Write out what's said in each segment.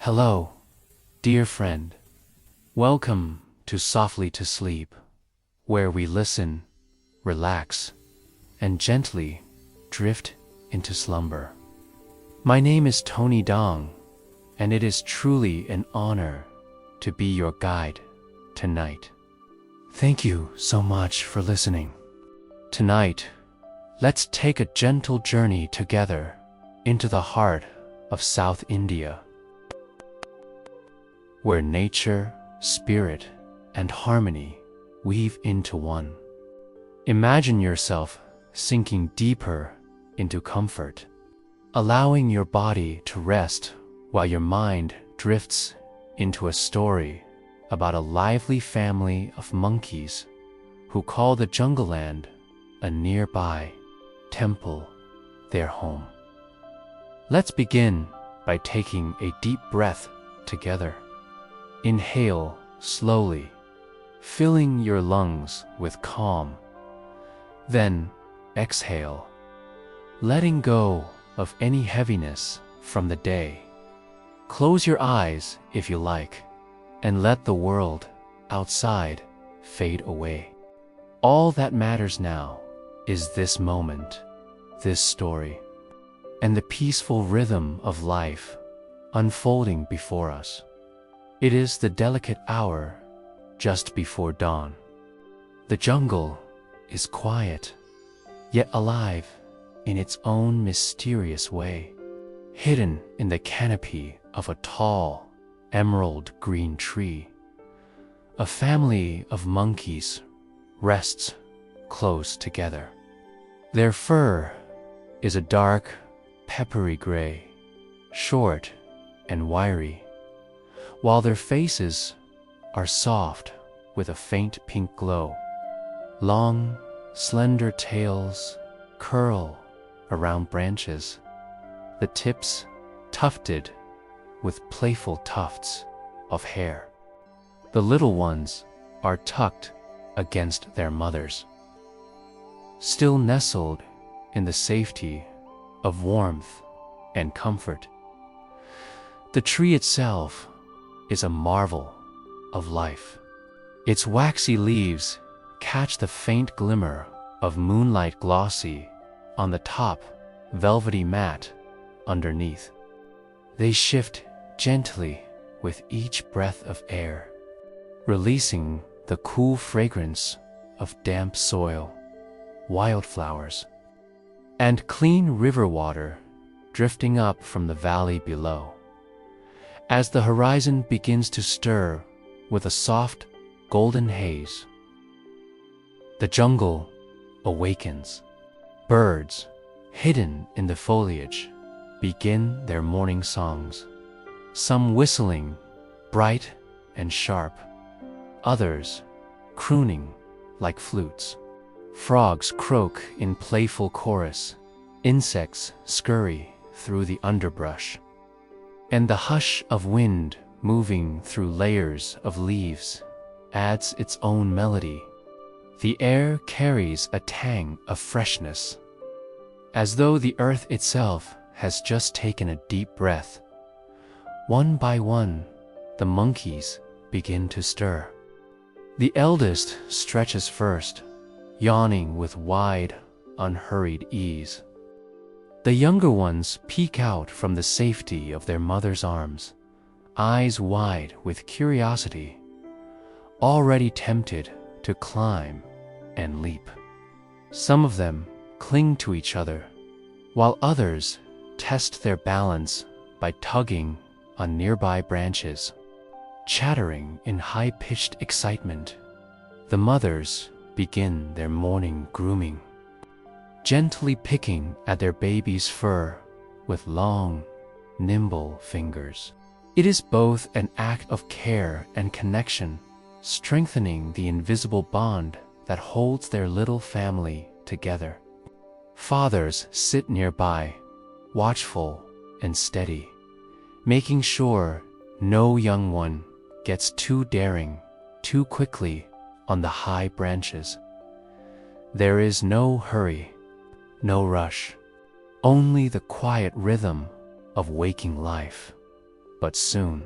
Hello, dear friend. Welcome to Softly to Sleep, where we listen, relax, and gently drift into slumber. My name is Tony Dong, and it is truly an honor to be your guide tonight. Thank you so much for listening. Tonight, let's take a gentle journey together into the heart of South India, where nature, spirit, and harmony weave into one. Imagine yourself sinking deeper into comfort, allowing your body to rest while your mind drifts into a story about a lively family of monkeys who call the jungle land a nearby temple their home. Let's begin by taking a deep breath together. Inhale slowly, filling your lungs with calm. Then exhale, letting go of any heaviness from the day. Close your eyes if you like, and let the world outside fade away. All that matters now is this moment, this story, and the peaceful rhythm of life unfolding before us. It is the delicate hour just before dawn. The jungle is quiet, yet alive in its own mysterious way. Hidden in the canopy of a tall, emerald green tree, a family of monkeys rests close together. Their fur is a dark, peppery gray, short and wiry, while their faces are soft with a faint pink glow. Long, slender tails curl around branches, the tips tufted with playful tufts of hair. The little ones are tucked against their mothers, still nestled in the safety of warmth and comfort. The tree itself is a marvel of life. Its waxy leaves catch the faint glimmer of moonlight, glossy on the top, velvety matte underneath. They shift gently with each breath of air, releasing the cool fragrance of damp soil, wildflowers, and clean river water drifting up from the valley below. As the horizon begins to stir with a soft, golden haze, the jungle awakens. Birds, hidden in the foliage, begin their morning songs, some whistling, bright and sharp, others crooning like flutes. Frogs croak in playful chorus, insects scurry through the underbrush, and the hush of wind moving through layers of leaves adds its own melody. The air carries a tang of freshness, as though the earth itself has just taken a deep breath. One by one, the monkeys begin to stir. The eldest stretches first, yawning with wide, unhurried ease. The younger ones peek out from the safety of their mother's arms, eyes wide with curiosity, already tempted to climb and leap. Some of them cling to each other, while others test their balance by tugging on nearby branches. Chattering in high-pitched excitement, the mothers begin their morning grooming, gently picking at their baby's fur with long, nimble fingers. It is both an act of care and connection, strengthening the invisible bond that holds their little family together. Fathers sit nearby, watchful and steady, making sure no young one gets too daring too quickly on the high branches. There is no hurry, no rush, only the quiet rhythm of waking life. But soon,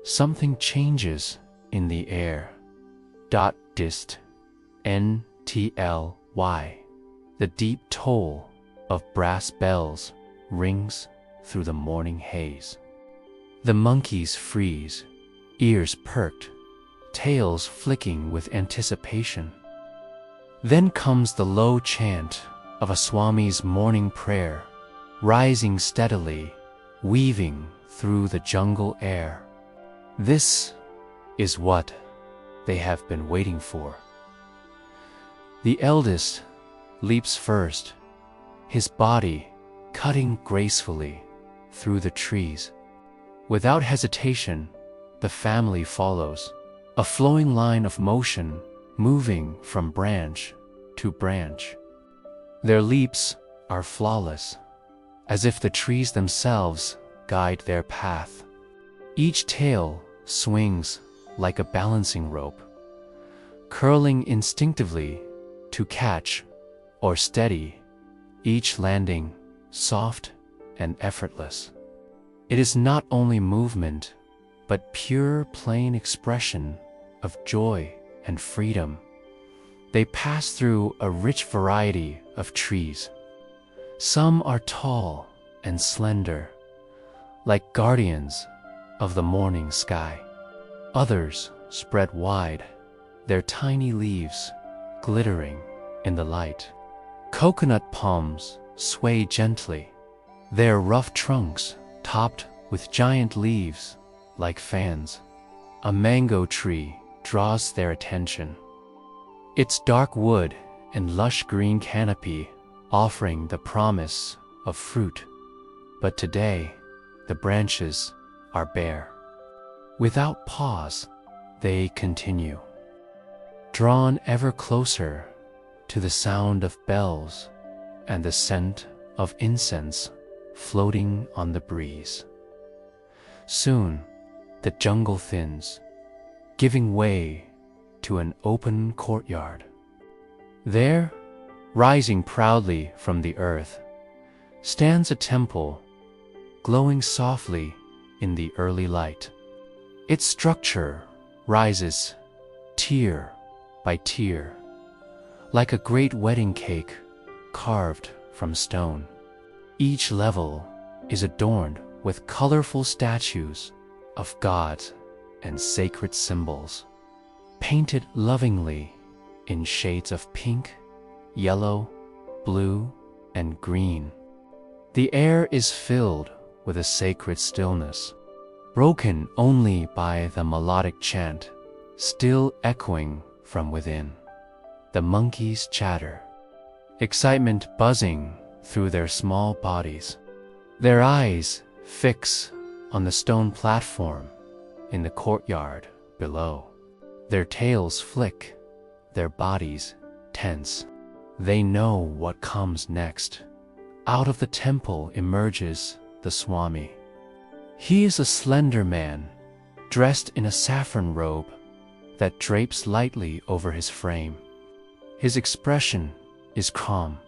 something changes in the air. Dist, N-T-L-Y. The deep toll of brass bells rings through the morning haze. The monkeys freeze, ears perked, tails flicking with anticipation. Then comes the low chant of a Swami's morning prayer, rising steadily, weaving through the jungle air. This is what they have been waiting for. The eldest leaps first, his body cutting gracefully through the trees. Without hesitation, the family follows, a flowing line of motion moving from branch to branch. Their leaps are flawless, as if the trees themselves guide their path. Each tail swings like a balancing rope, curling instinctively to catch or steady, each landing soft and effortless. It is not only movement, but pure, plain expression of joy and freedom. They pass through a rich variety of trees. Some are tall and slender, like guardians of the morning sky. Others spread wide, their tiny leaves glittering in the light. Coconut palms sway gently, their rough trunks topped with giant leaves like fans. A mango tree draws their attention, its dark wood and lush green canopy offering the promise of fruit. But today, the branches are bare. Without pause, they continue, drawn ever closer to the sound of bells and the scent of incense floating on the breeze. Soon, the jungle thins, giving way to an open courtyard. There, rising proudly from the earth, stands a temple, glowing softly in the early light. Its structure rises tier by tier, like a great wedding cake carved from stone. Each level is adorned with colorful statues of gods and sacred symbols, painted lovingly in shades of pink, yellow, blue, and green. The air is filled with a sacred stillness, broken only by the melodic chant, still echoing from within. The monkeys chatter, excitement buzzing through their small bodies. Their eyes fix on the stone platform in the courtyard below. Their tails flick, their bodies tense. They know what comes next. Out of the temple emerges the Swami. He is a slender man, dressed in a saffron robe that drapes lightly over his frame. His expression is calm,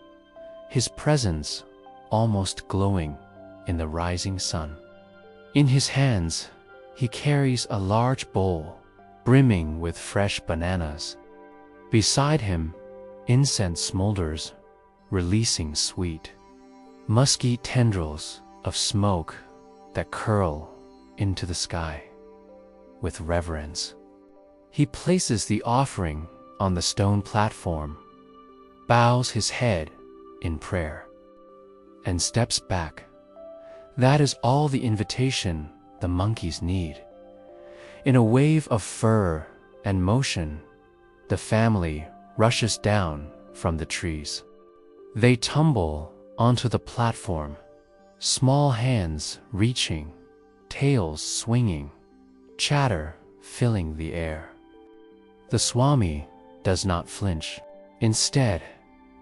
his presence almost glowing in the rising sun. In his hands, he carries a large bowl brimming with fresh bananas. Beside him, incense smolders, releasing sweet, musky tendrils of smoke that curl into the sky. With reverence, he places the offering on the stone platform, bows his head in prayer, and steps back. That is all the invitation the monkeys need. In a wave of fur and motion, the family rushes down from the trees. They tumble onto the platform, small hands reaching, tails swinging, chatter filling the air. The Swami does not flinch. Instead,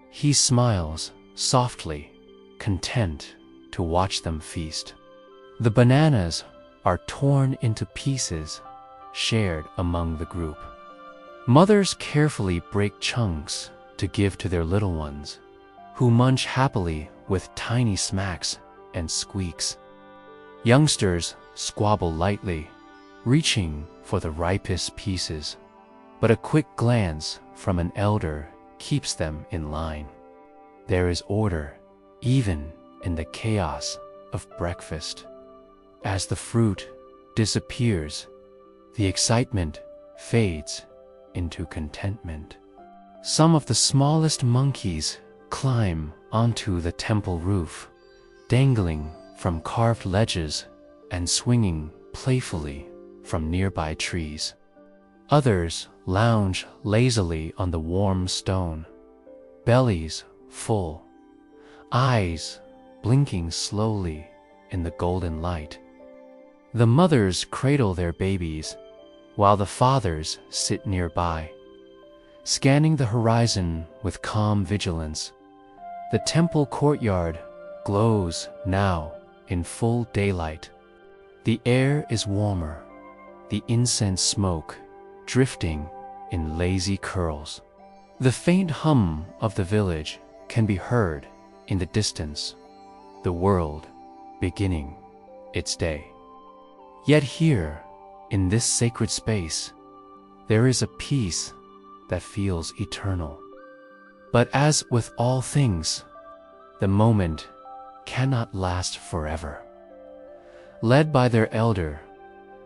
he smiles softly, content to watch them feast. The bananas are torn into pieces, shared among the group. Mothers carefully break chunks to give to their little ones, who munch happily with tiny smacks and squeaks. Youngsters squabble lightly, reaching for the ripest pieces, but a quick glance from an elder keeps them in line. There is order, even in the chaos of breakfast. As the fruit disappears, the excitement fades into contentment. Some of the smallest monkeys climb onto the temple roof, dangling from carved ledges and swinging playfully from nearby trees. Others lounge lazily on the warm stone, bellies full, eyes blinking slowly in the golden light. The mothers cradle their babies, while the fathers sit nearby, scanning the horizon with calm vigilance. The temple courtyard glows now in full daylight. The air is warmer, the incense smoke drifting in lazy curls. The faint hum of the village can be heard in the distance, the world beginning its day. Yet here, in this sacred space, there is a peace that feels eternal. But as with all things, the moment cannot last forever. Led by their elder,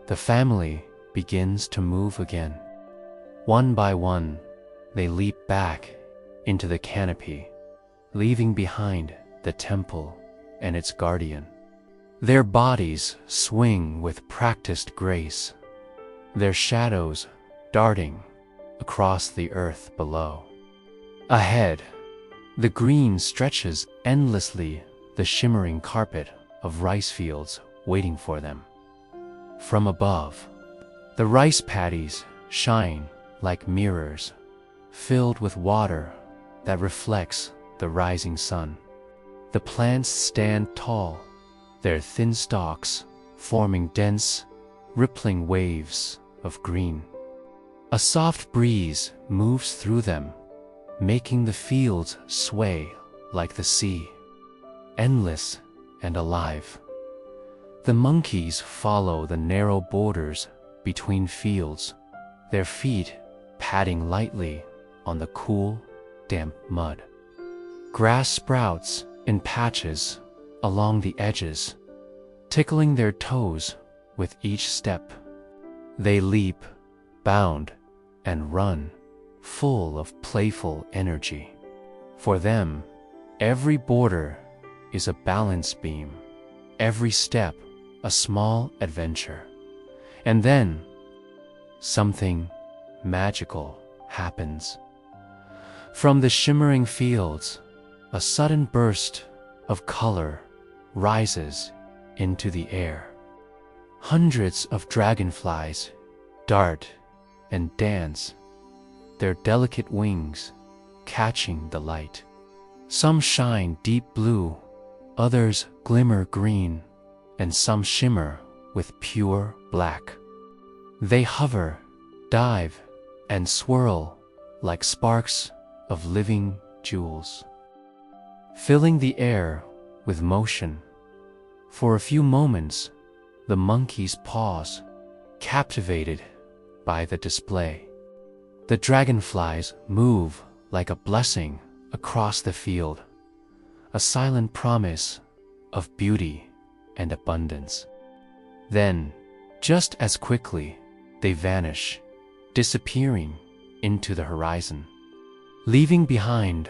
the family begins to move again. One by one, they leap back into the canopy, leaving behind the temple and its guardian. Their bodies swing with practiced grace, their shadows darting across the earth below. Ahead, the green stretches endlessly, the shimmering carpet of rice fields waiting for them. From above, the rice paddies shine like mirrors, filled with water that reflects the rising sun. The plants stand tall, their thin stalks forming dense, rippling waves of green. A soft breeze moves through them, making the fields sway like the sea, endless and alive. The monkeys follow the narrow borders between fields, their feet padding lightly on the cool, damp mud. Grass sprouts in patches along the edges, tickling their toes with each step. They leap, bound, and run, full of playful energy. For them, every border is a balance beam, every step a small adventure. And then, something magical happens. From the shimmering fields, a sudden burst of color rises into the air. Hundreds of dragonflies dart and dance, their delicate wings catching the light. Some shine deep blue, others glimmer green, and some shimmer with pure black. They hover, dive, and swirl like sparks of living jewels, filling the air with motion. For a few moments, the monkeys pause, captivated by the display. The dragonflies move like a blessing across the field, a silent promise of beauty and abundance. Then, just as quickly, they vanish, disappearing into the horizon, leaving behind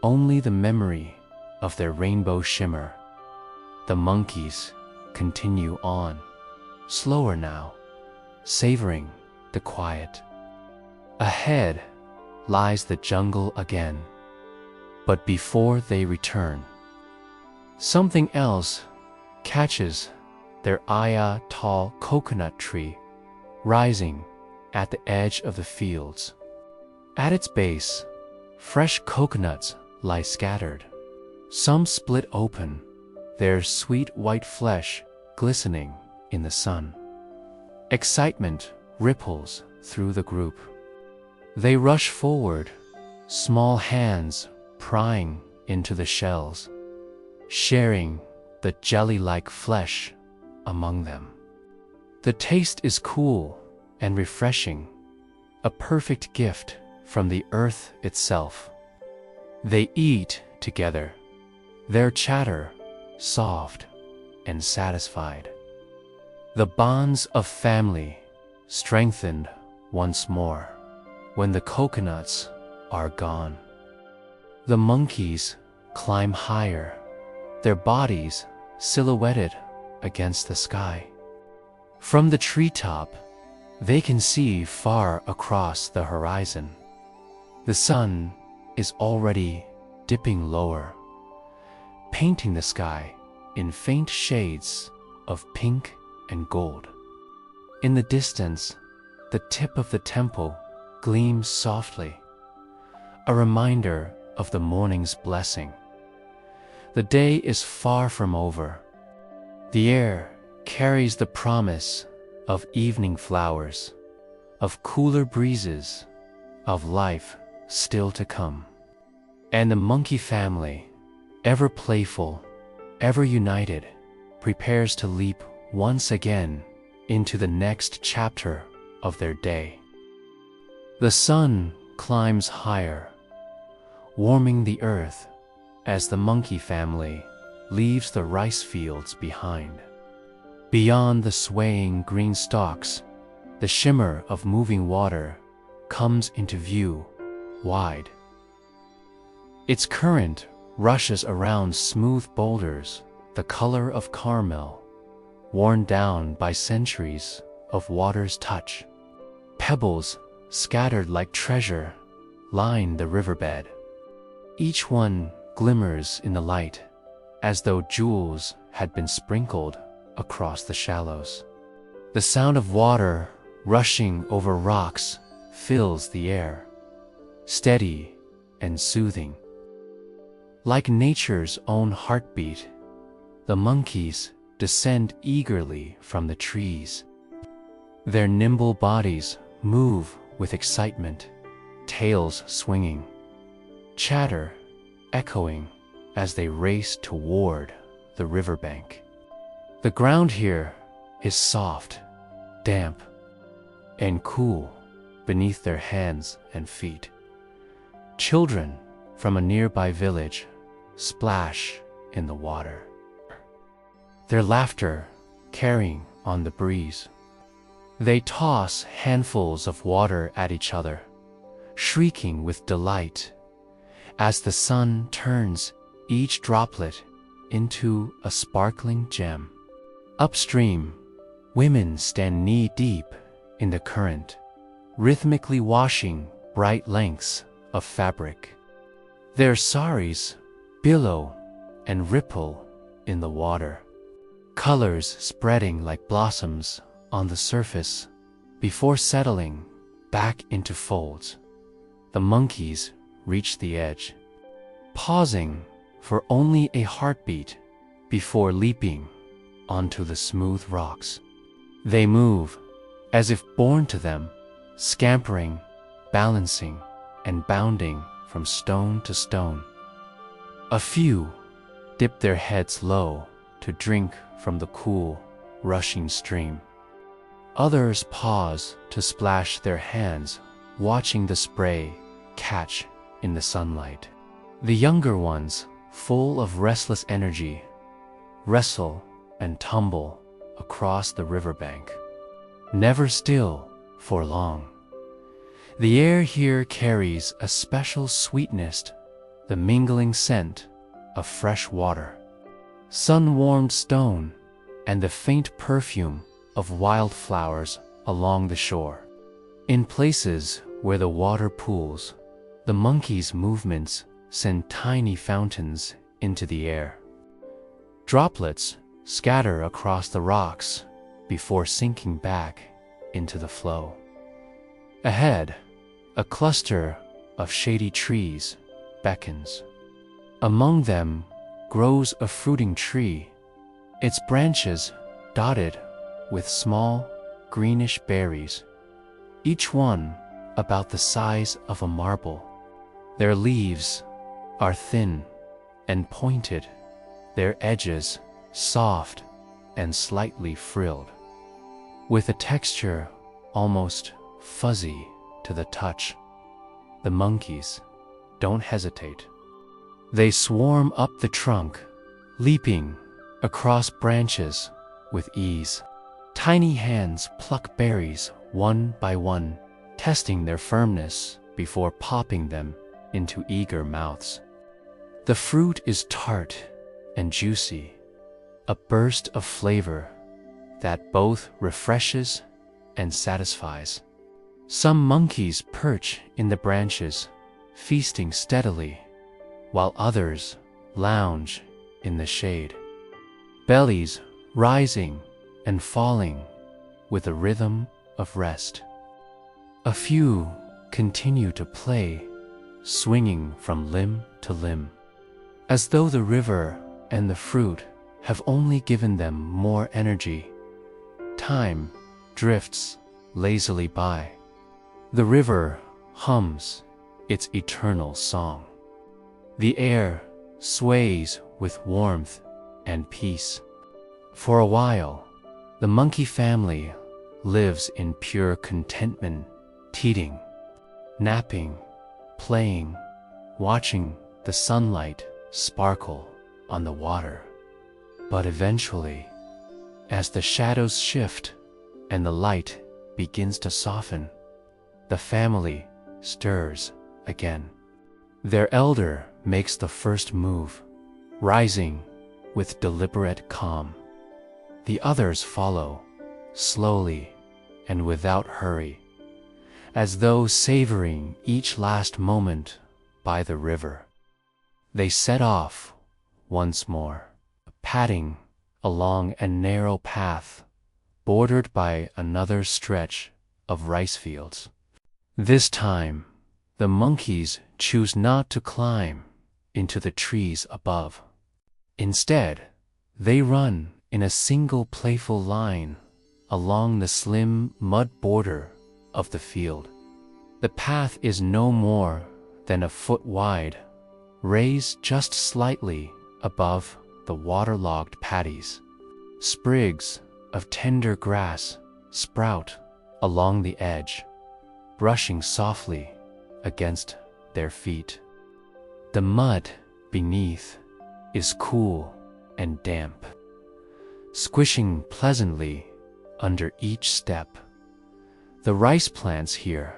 only the memory of their rainbow shimmer. The monkeys continue on, slower now, savoring the quiet. Ahead lies the jungle again, but before they return, something else catches their eye: a tall coconut tree rising at the edge of the fields. At its base, fresh coconuts lie scattered, some split open, their sweet white flesh glistening in the sun. Excitement ripples through the group. They rush forward, small hands prying into the shells, sharing the jelly-like flesh among them. The taste is cool and refreshing, a perfect gift from the earth itself. They eat together, their chatter soft and satisfied. The bonds of family strengthened once more when the coconuts are gone. The monkeys climb higher, their bodies silhouetted against the sky. From the treetop, they can see far across the horizon. The sun is already dipping lower, painting the sky in faint shades of pink and gold. In the distance, the tip of the temple gleams softly, a reminder of the morning's blessing. The day is far from over. The air carries the promise of evening flowers, of cooler breezes, of life still to come. And the monkey family, ever playful, ever united, prepares to leap once again into the next chapter of their day. The sun climbs higher, warming the earth as the monkey family leaves the rice fields behind. Beyond the swaying green stalks, the shimmer of moving water comes into view, wide. Its current rushes around smooth boulders, the color of caramel, worn down by centuries of water's touch. Pebbles, scattered like treasure, line the riverbed. Each one glimmers in the light, as though jewels had been sprinkled across the shallows. The sound of water rushing over rocks fills the air, steady and soothing. Like nature's own heartbeat, the monkeys descend eagerly from the trees. Their nimble bodies move with excitement, tails swinging, chatter echoing as they race toward the riverbank. The ground here is soft, damp, and cool beneath their hands and feet. Children from a nearby village splash in the water, their laughter carrying on the breeze. They toss handfuls of water at each other, shrieking with delight as the sun turns each droplet into a sparkling gem. Upstream, women stand knee-deep in the current, rhythmically washing bright lengths of fabric. Their saris billow and ripple in the water, colors spreading like blossoms on the surface before settling back into folds. The monkeys reach the edge, pausing for only a heartbeat before leaping onto the smooth rocks. They move as if born to them, scampering, balancing, and bounding from stone to stone. A few dip their heads low to drink from the cool, rushing stream. Others pause to splash their hands, watching the spray catch in the sunlight. The younger ones, full of restless energy, wrestle and tumble across the riverbank, never still for long. The air here carries a special sweetness, the mingling scent of fresh water, sun-warmed stone, and the faint perfume of wildflowers along the shore. In places where the water pools, the monkeys' movements send tiny fountains into the air. Droplets scatter across the rocks before sinking back into the flow. Ahead, a cluster of shady trees beckons. Among them grows a fruiting tree, its branches dotted with small, greenish berries, each one about the size of a marble. Their leaves are thin and pointed, their edges soft and slightly frilled. with a texture almost fuzzy to the touch. The monkeys don't hesitate. They swarm up the trunk, leaping across branches with ease. Tiny hands pluck berries one by one, testing their firmness before popping them into eager mouths. The fruit is tart and juicy, a burst of flavor that both refreshes and satisfies. Some monkeys perch in the branches, feasting steadily, while others lounge in the shade, bellies rising and falling with a rhythm of rest. A few continue to play, swinging from limb to limb, as though the river and the fruit have only given them more energy. Time drifts lazily by. The river hums its eternal song. The air sways with warmth and peace. For a while, the monkey family lives in pure contentment, teething, napping, playing, watching the sunlight sparkle on the water. But eventually, as the shadows shift and the light begins to soften, the family stirs again. Their elder makes the first move, rising with deliberate calm. The others follow, slowly and without hurry, as though savoring each last moment by the river. They set off once more, padding along a narrow path bordered by another stretch of rice fields. This time, the monkeys choose not to climb into the trees above. Instead, they run in a single playful line along the slim mud border of the field. The path is no more than a foot wide, raised just slightly above the waterlogged paddies. Sprigs of tender grass sprout along the edge, brushing softly against their feet. The mud beneath is cool and damp, squishing pleasantly under each step. The rice plants here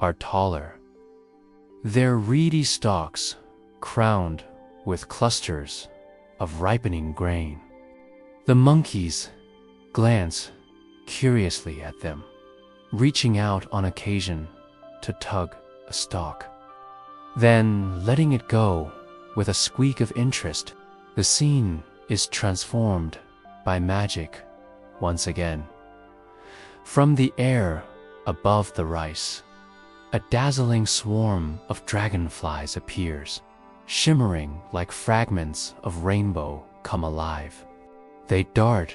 are taller, their reedy stalks crowned with clusters of ripening grain. The monkeys glance curiously at them, reaching out on occasion to tug a stalk, then letting it go with a squeak of interest. The scene is transformed by magic once again. From the air above the rice, a dazzling swarm of dragonflies appears, shimmering like fragments of rainbow come alive. They dart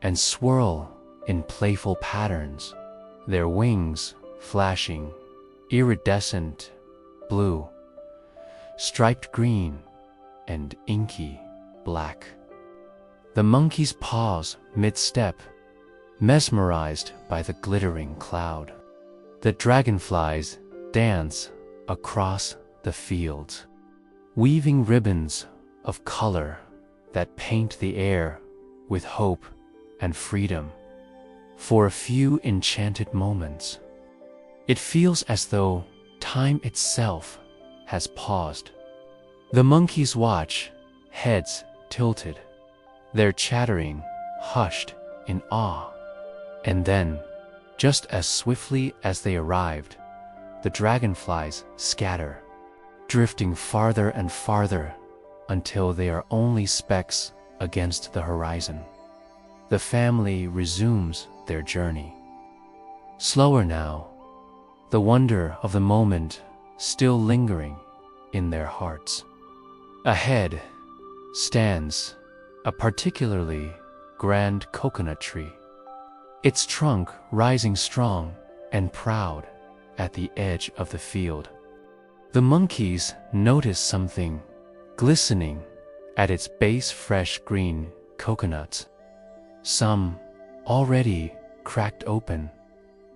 and swirl in playful patterns, their wings flashing iridescent blue, striped green, and inky black. The monkeys pause mid-step, mesmerized by the glittering cloud. The dragonflies dance across the fields, weaving ribbons of color that paint the air with hope and freedom. For a few enchanted moments, it feels as though time itself has paused. The monkeys watch, heads tilted, their chattering hushed in awe. And then, just as swiftly as they arrived, the dragonflies scatter, drifting farther and farther until they are only specks against the horizon. The family resumes their journey. Slower now, the wonder of the moment still lingering in their hearts. Ahead stands a particularly grand coconut tree, its trunk rising strong and proud at the edge of the field. The monkeys notice something glistening at its base: fresh green coconuts, some already cracked open,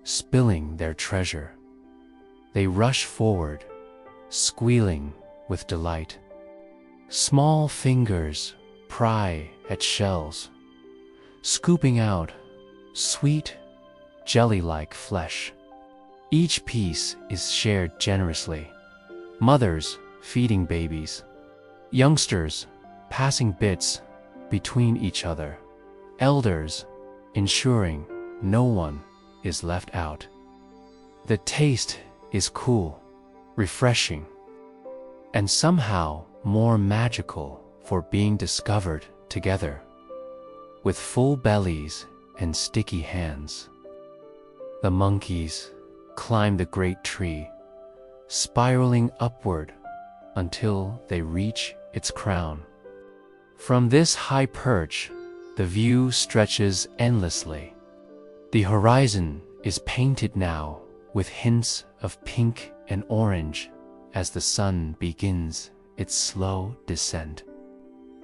spilling their treasure. They rush forward, squealing with delight. Small fingers pry at shells, scooping out sweet, jelly-like flesh. Each piece is shared generously. Mothers feeding babies, youngsters passing bits between each other, elders ensuring no one is left out. The taste is cool, refreshing, and somehow more magical for being discovered together, with full bellies and sticky hands. The monkeys climb the great tree, spiraling upward until they reach its crown. From this high perch, the view stretches endlessly. The horizon is painted now with hints of pink and orange as the sun begins its slow descent.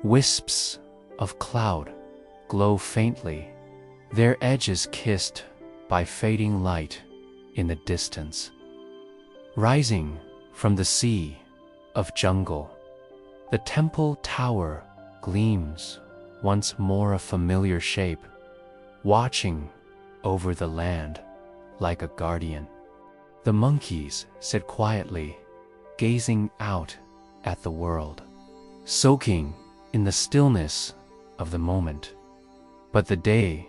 Wisps of cloud glow faintly, their edges kissed by fading light in the distance. Rising from the sea of jungle, the temple tower gleams once more a familiar shape, watching over the land like a guardian. The monkeys sit quietly, gazing out at the world, soaking in the stillness of the moment. But the day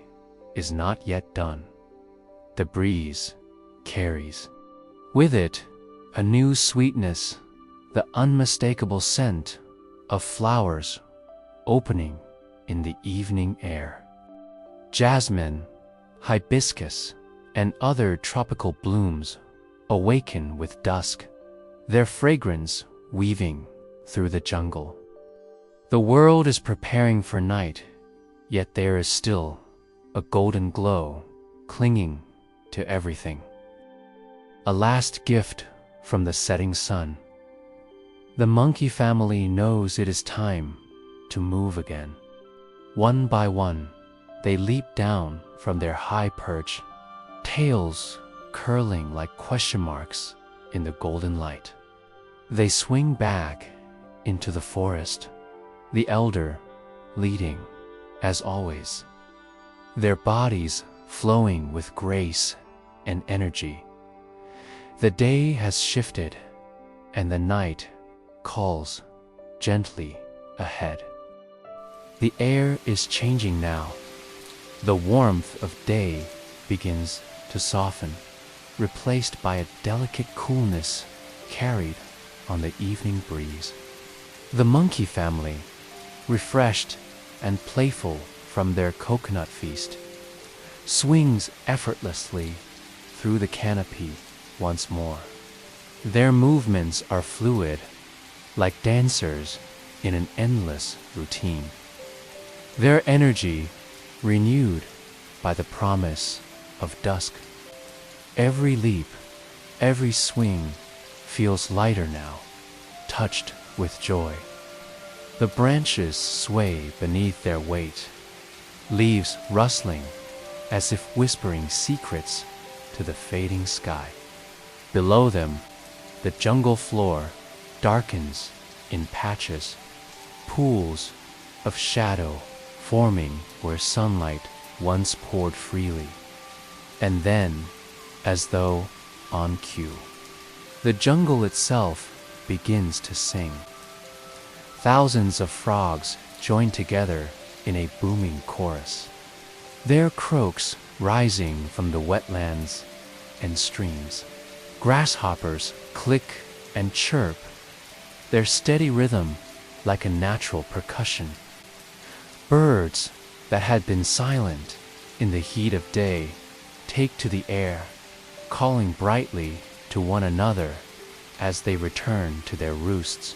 is not yet done. The breeze carries with it a new sweetness, the unmistakable scent of flowers opening in the evening air. Jasmine, hibiscus, and other tropical blooms awaken with dusk, their fragrance weaving through the jungle. The world is preparing for night, yet there is still a golden glow clinging to everything. A last gift from the setting sun. The monkey family knows it is time to move again. One by one, they leap down from their high perch, tails curling like question marks in the golden light. They swing back into the forest, the elder leading, as always, their bodies flowing with grace and energy. The day has shifted, and the night calls gently ahead. The air is changing now. The warmth of day begins to soften, replaced by a delicate coolness carried on the evening breeze. The monkey family, refreshed and playful from their coconut feast, swings effortlessly through the canopy once more. Their movements are fluid, like dancers in an endless routine. Their energy renewed by the promise of dusk. Every leap, every swing feels lighter now, touched with joy. The branches sway beneath their weight, leaves rustling as if whispering secrets to the fading sky. Below them, the jungle floor darkens in patches, pools of shadow forming where sunlight once poured freely. And then, as though on cue, the jungle itself begins to sing. Thousands of frogs join together in a booming chorus, their croaks rising from the wetlands and streams. Grasshoppers click and chirp, their steady rhythm like a natural percussion. Birds that had been silent in the heat of day take to the air, calling brightly to one another as they return to their roosts.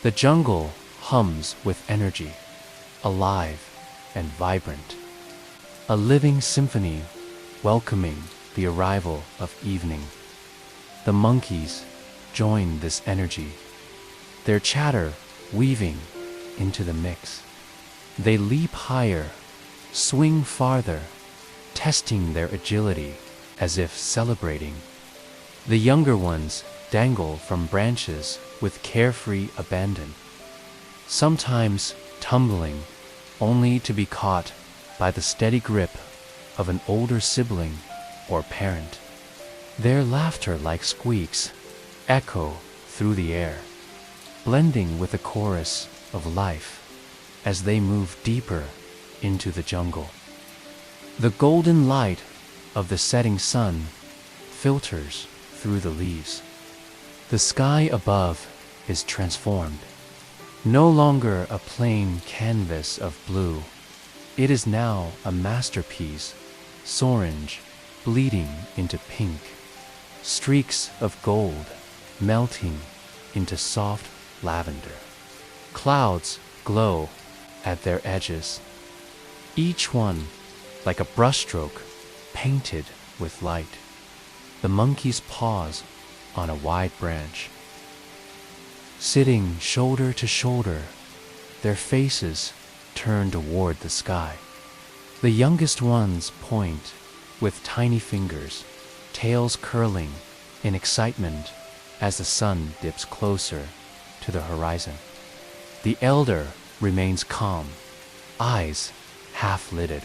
The jungle hums with energy, alive and vibrant, a living symphony welcoming the arrival of evening. The monkeys join this energy, their chatter weaving into the mix. They leap higher, swing farther, testing their agility as if celebrating. The younger ones dangle from branches with carefree abandon, sometimes tumbling only to be caught by the steady grip of an older sibling or parent. Their laughter, like squeaks, echo through the air, blending with the chorus of life as they move deeper into the jungle. The golden light of the setting sun filters through the leaves. The sky above is transformed. No longer a plain canvas of blue, it is now a masterpiece, orange bleeding into pink, streaks of gold melting into soft lavender. Clouds glow at their edges, each one like a brushstroke painted with light. The monkeys pause on a wide branch, sitting shoulder to shoulder, their faces turned toward the sky. The youngest ones point with tiny fingers, tails curling in excitement as the sun dips closer to the horizon. The elder remains calm, eyes half-lidded,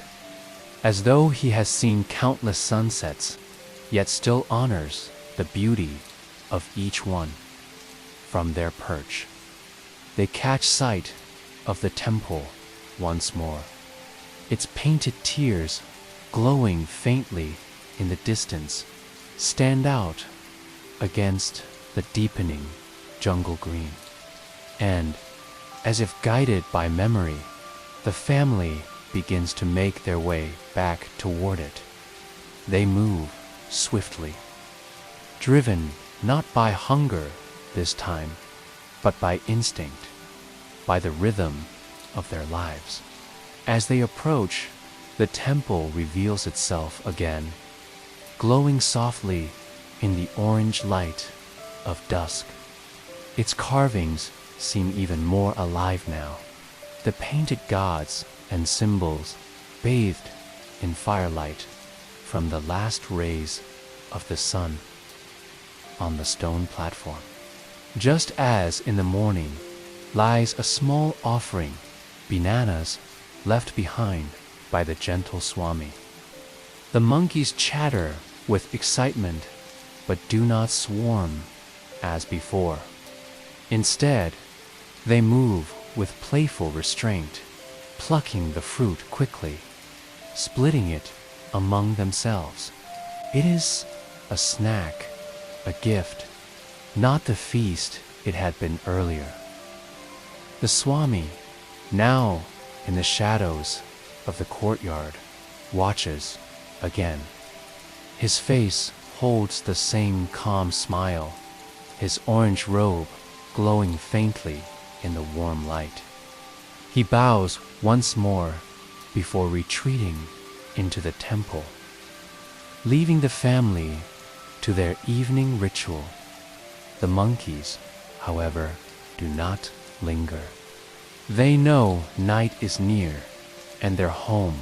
as though he has seen countless sunsets, yet still honors the beauty of each one. From their perch, they catch sight of the temple once more, its painted tiers glowing faintly in the distance stand out against the deepening jungle green. And, as if guided by memory, the family begins to make their way back toward it. They move swiftly, driven not by hunger this time, but by instinct, by the rhythm of their lives. As they approach, the temple reveals itself again, glowing softly in the orange light of dusk. Its carvings seem even more alive now, the painted gods and symbols bathed in firelight from the last rays of the sun on the stone platform. Just as in the morning lies a small offering, bananas left behind by the gentle Swami. The monkeys chatter with excitement, but do not swarm as before. Instead, they move with playful restraint, plucking the fruit quickly, splitting it among themselves. It is a snack, a gift, not the feast it had been earlier. The Swami, now in the shadows of the courtyard, watches again. His face holds the same calm smile, his orange robe glowing faintly in the warm light. He bows once more before retreating into the temple, leaving the family to their evening ritual. The monkeys, however, do not linger. They know night is near and their home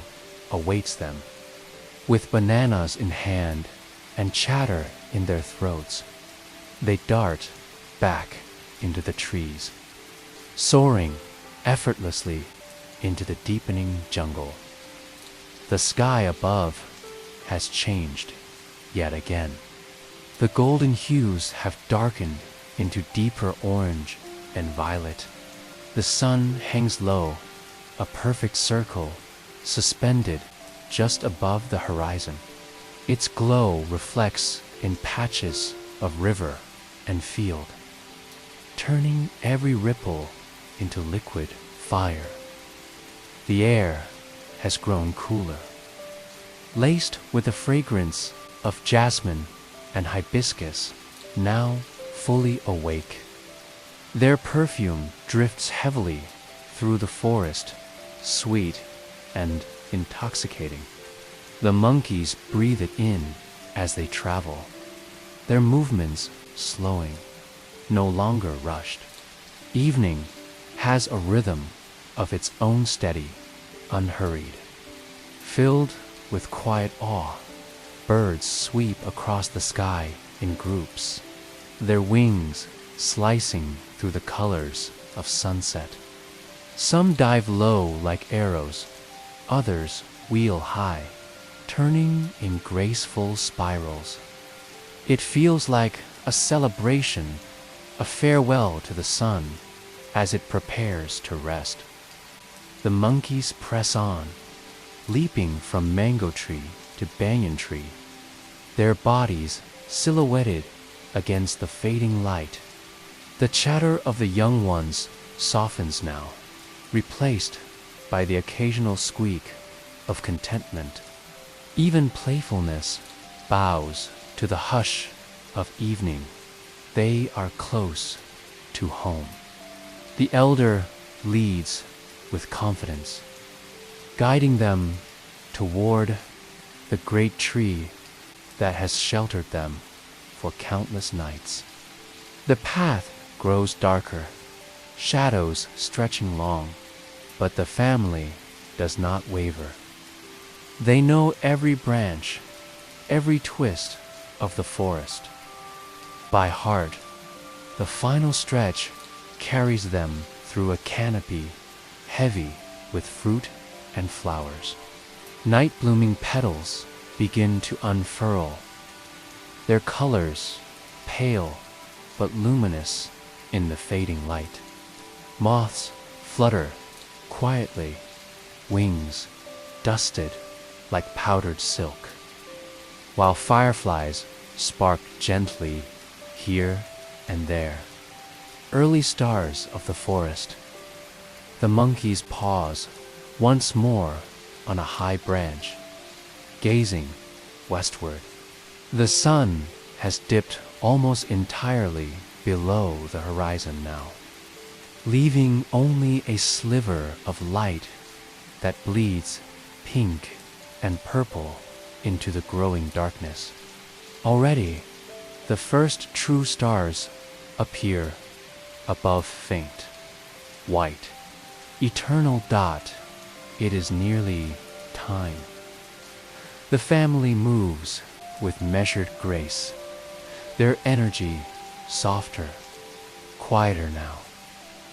awaits them. With bananas in hand and chatter in their throats, they dart back into the trees, soaring effortlessly into the deepening jungle. The sky above has changed yet again. The golden hues have darkened into deeper orange and violet. The sun hangs low, a perfect circle, suspended just above the horizon. Its glow reflects in patches of river and field, turning every ripple into liquid fire. The air has grown cooler, laced with the fragrance of jasmine and hibiscus, now fully awake. Their perfume drifts heavily through the forest, sweet and intoxicating. The monkeys breathe it in as they travel, their movements slowing, no longer rushed. Evening has a rhythm of its own, steady, unhurried, filled with quiet awe, birds sweep across the sky in groups, their wings slicing through the colors of sunset. Some dive low like arrows, others wheel high, turning in graceful spirals. It feels like a celebration, a farewell to the sun as it prepares to rest. The monkeys press on, leaping from mango tree to banyan tree, their bodies silhouetted against the fading light. The chatter of the young ones softens now, replaced by the occasional squeak of contentment. Even playfulness bows to the hush of evening. They are close to home. The elder leads with confidence, guiding them toward the great tree that has sheltered them for countless nights. The path grows darker, shadows stretching long, but the family does not waver. They know every branch, every twist of the forest. By heart, the final stretch carries them through a canopy heavy with fruit and flowers. Night-blooming petals begin to unfurl, their colors pale but luminous in the fading light. Moths flutter quietly, wings dusted like powdered silk, while fireflies spark gently here and there. Early stars of the forest. The monkeys pause once more on a high branch, gazing westward. The sun has dipped almost entirely below the horizon now, leaving only a sliver of light that bleeds pink and purple into the growing darkness. Already, the first true stars appear above faint, white, eternal dot. It is nearly time. The family moves with measured grace, their energy softer, quieter now.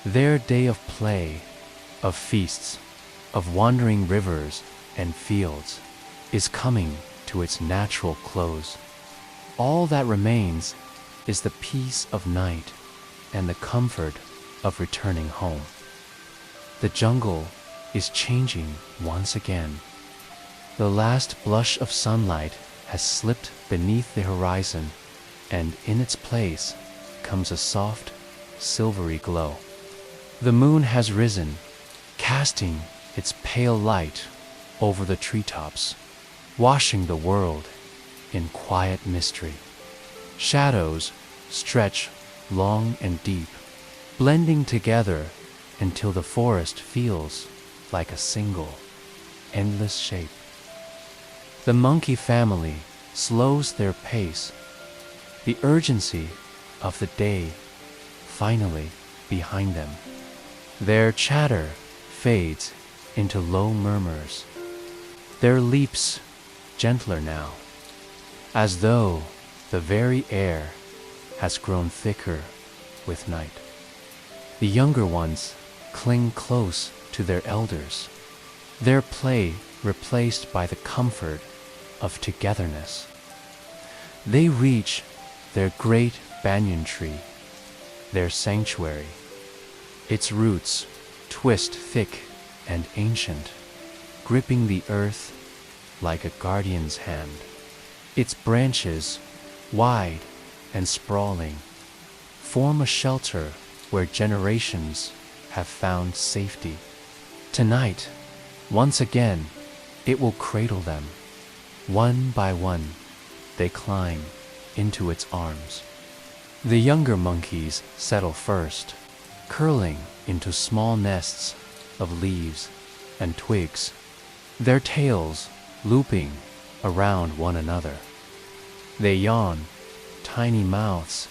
Their day of play, of feasts, of wandering rivers and fields is coming to its natural close. All that remains is the peace of night and the comfort of returning home. The jungle is changing once again. The last blush of sunlight has slipped beneath the horizon, and in its place comes a soft, silvery glow. The moon has risen, casting its pale light over the treetops, washing the world in quiet mystery. Shadows stretch long and deep, blending together until the forest feels like a single, endless shape. The monkey family slows their pace, the urgency of the day finally behind them. Their chatter fades into low murmurs, their leaps gentler now, as though the very air has grown thicker with night. The younger ones cling close to their elders, their play replaced by the comfort of togetherness. They reach their great banyan tree, their sanctuary. Its roots twist thick and ancient, gripping the earth like a guardian's hand. Its branches, wide and sprawling, form a shelter where generations have found safety. Tonight, once again, it will cradle them. One by one, they climb into its arms. The younger monkeys settle first, curling into small nests of leaves and twigs, their tails looping around one another. They yawn, tiny mouths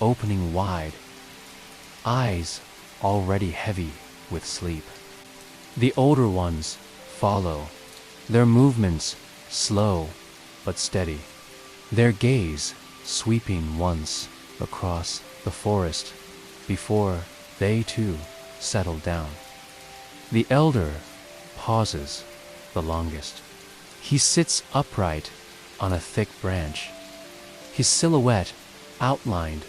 opening wide, eyes already heavy with sleep. The older ones follow, their movements slow but steady, their gaze sweeping once across the forest before they too settle down. The elder pauses the longest. He sits upright on a thick branch, his silhouette outlined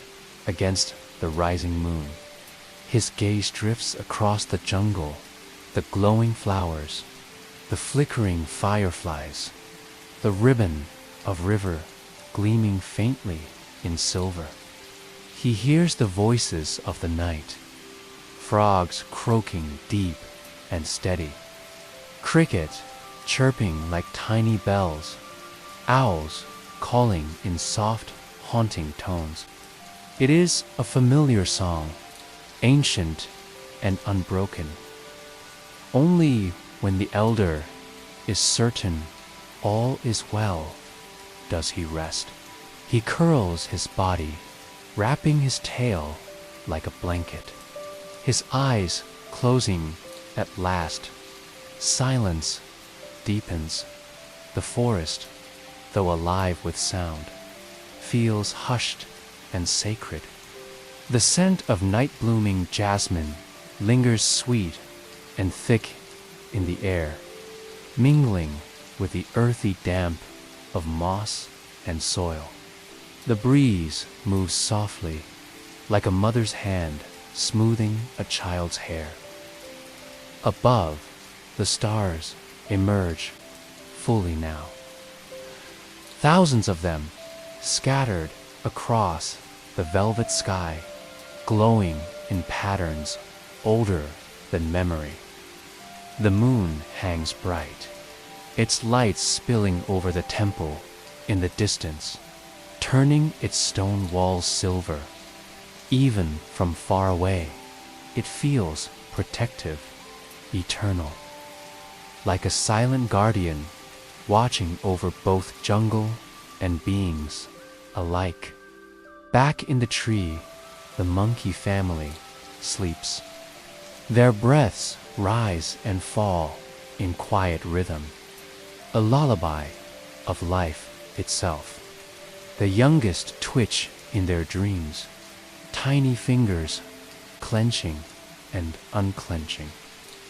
against the rising moon. His gaze drifts across the jungle, the glowing flowers, the flickering fireflies, the ribbon of river gleaming faintly in silver. He hears the voices of the night, frogs croaking deep and steady, cricket chirping like tiny bells, owls calling in soft, haunting tones. It is a familiar song, ancient and unbroken. Only when the elder is certain all is well does he rest. He curls his body, wrapping his tail like a blanket, his eyes closing at last. Silence deepens. The forest, though alive with sound, feels hushed and sacred. The scent of night-blooming jasmine lingers sweet and thick in the air, mingling with the earthy damp of moss and soil. The breeze moves softly, like a mother's hand smoothing a child's hair. Above, the stars emerge fully now. Thousands of them scattered across the velvet sky, glowing in patterns older than memory. The moon hangs bright, its lights spilling over the temple in the distance, turning its stone walls silver. Even from far away, it feels protective, eternal, like a silent guardian watching over both jungle and beings alike. Back in the tree, the monkey family sleeps. Their breaths rise and fall in quiet rhythm, a lullaby of life itself. The youngest twitch in their dreams, tiny fingers clenching and unclenching,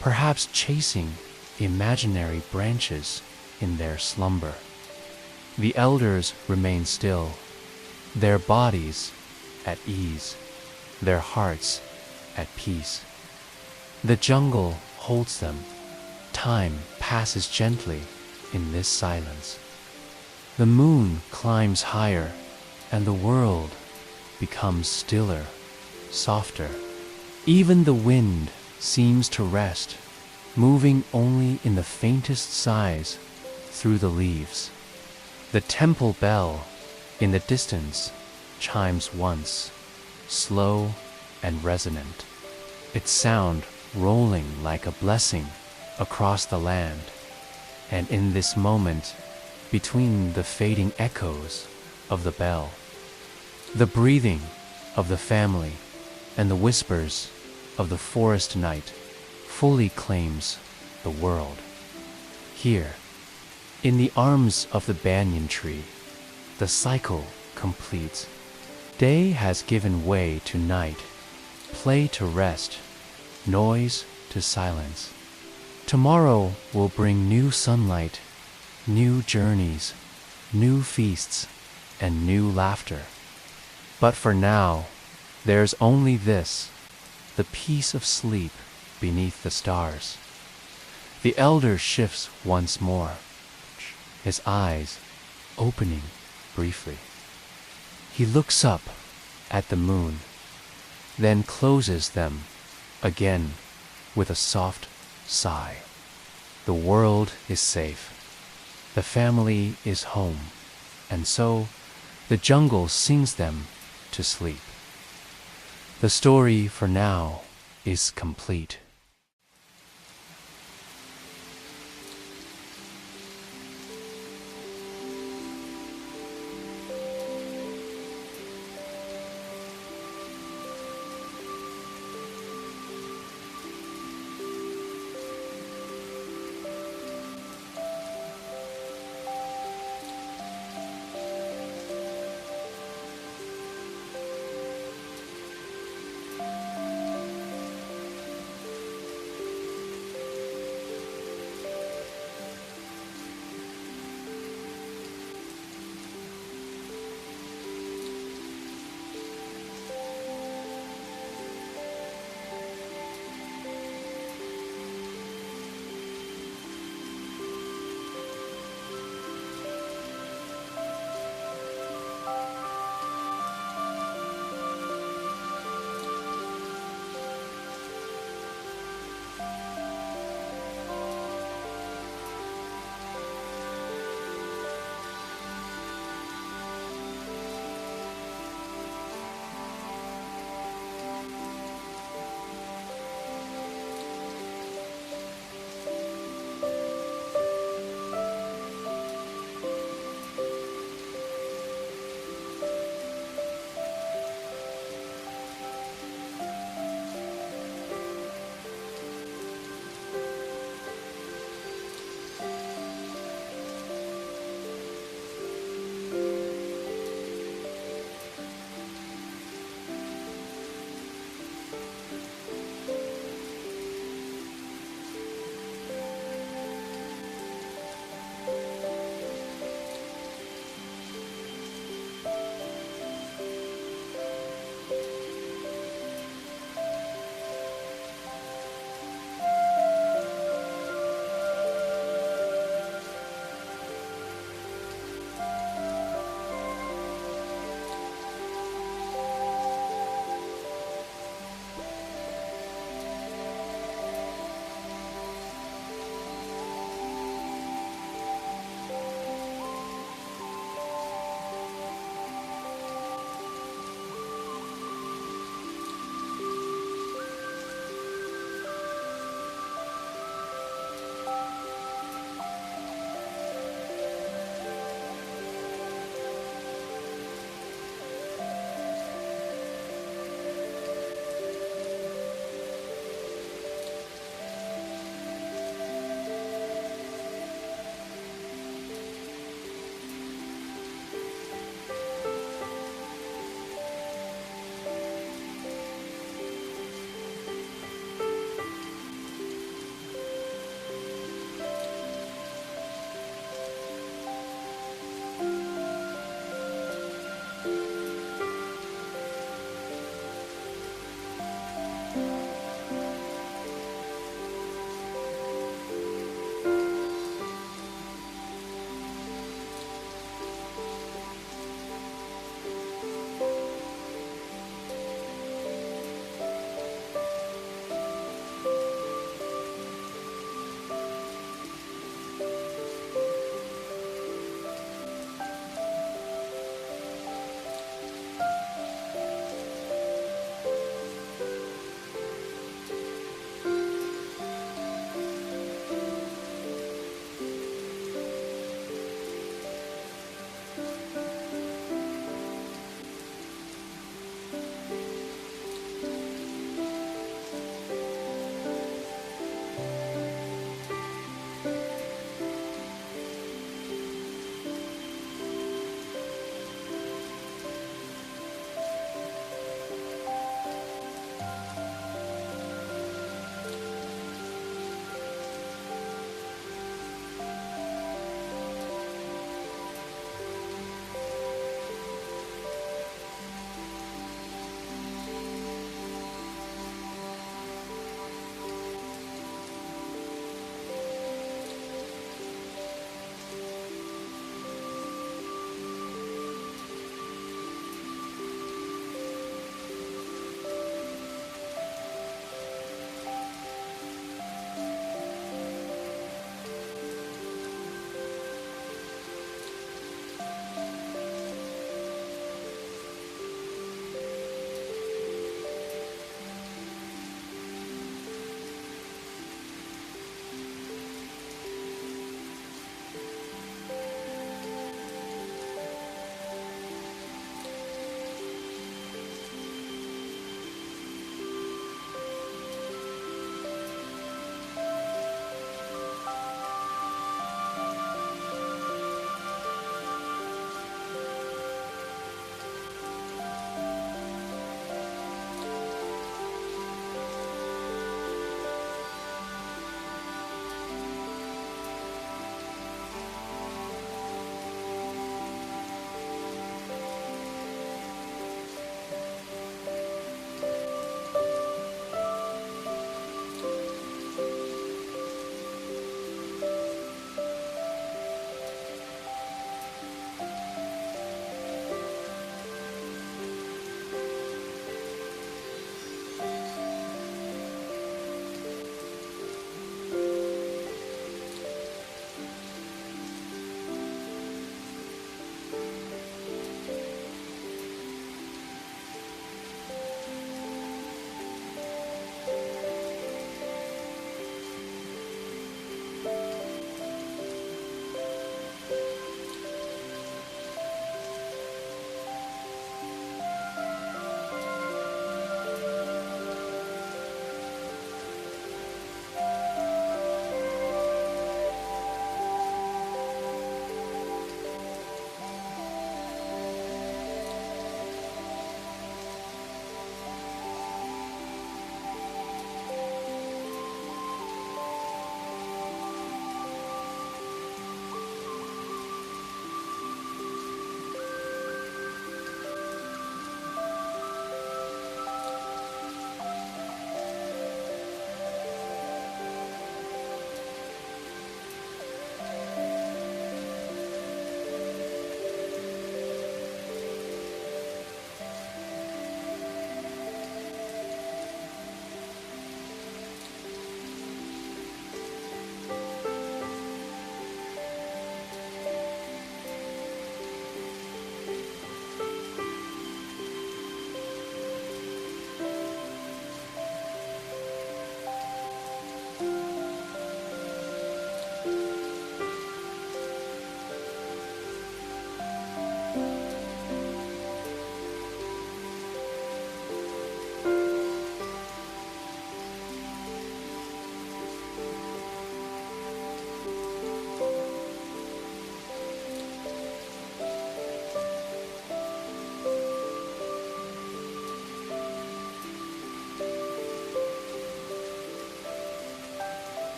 perhaps chasing imaginary branches in their slumber. The elders remain still, their bodies at ease, their hearts at peace. The jungle holds them. Time passes gently in this silence. The moon climbs higher, and the world becomes stiller, softer. Even the wind seems to rest, moving only in the faintest sighs through the leaves. The temple bell in the distance chimes once, slow and resonant, its sound rolling like a blessing across the land. And in this moment, between the fading echoes of the bell, the breathing of the family, and the whispers of the forest night, fully claims the world. Here, in the arms of the banyan tree, the cycle completes. Day has given way to night, play to rest, noise to silence. Tomorrow will bring new sunlight, new journeys, new feasts, and new laughter. But for now, there's only this, the peace of sleep beneath the stars. The elder shifts once more, his eyes opening briefly. He looks up at the moon, then closes them again with a soft sigh. The world is safe. The family is home, and so the jungle sings them to sleep. The story for now is complete.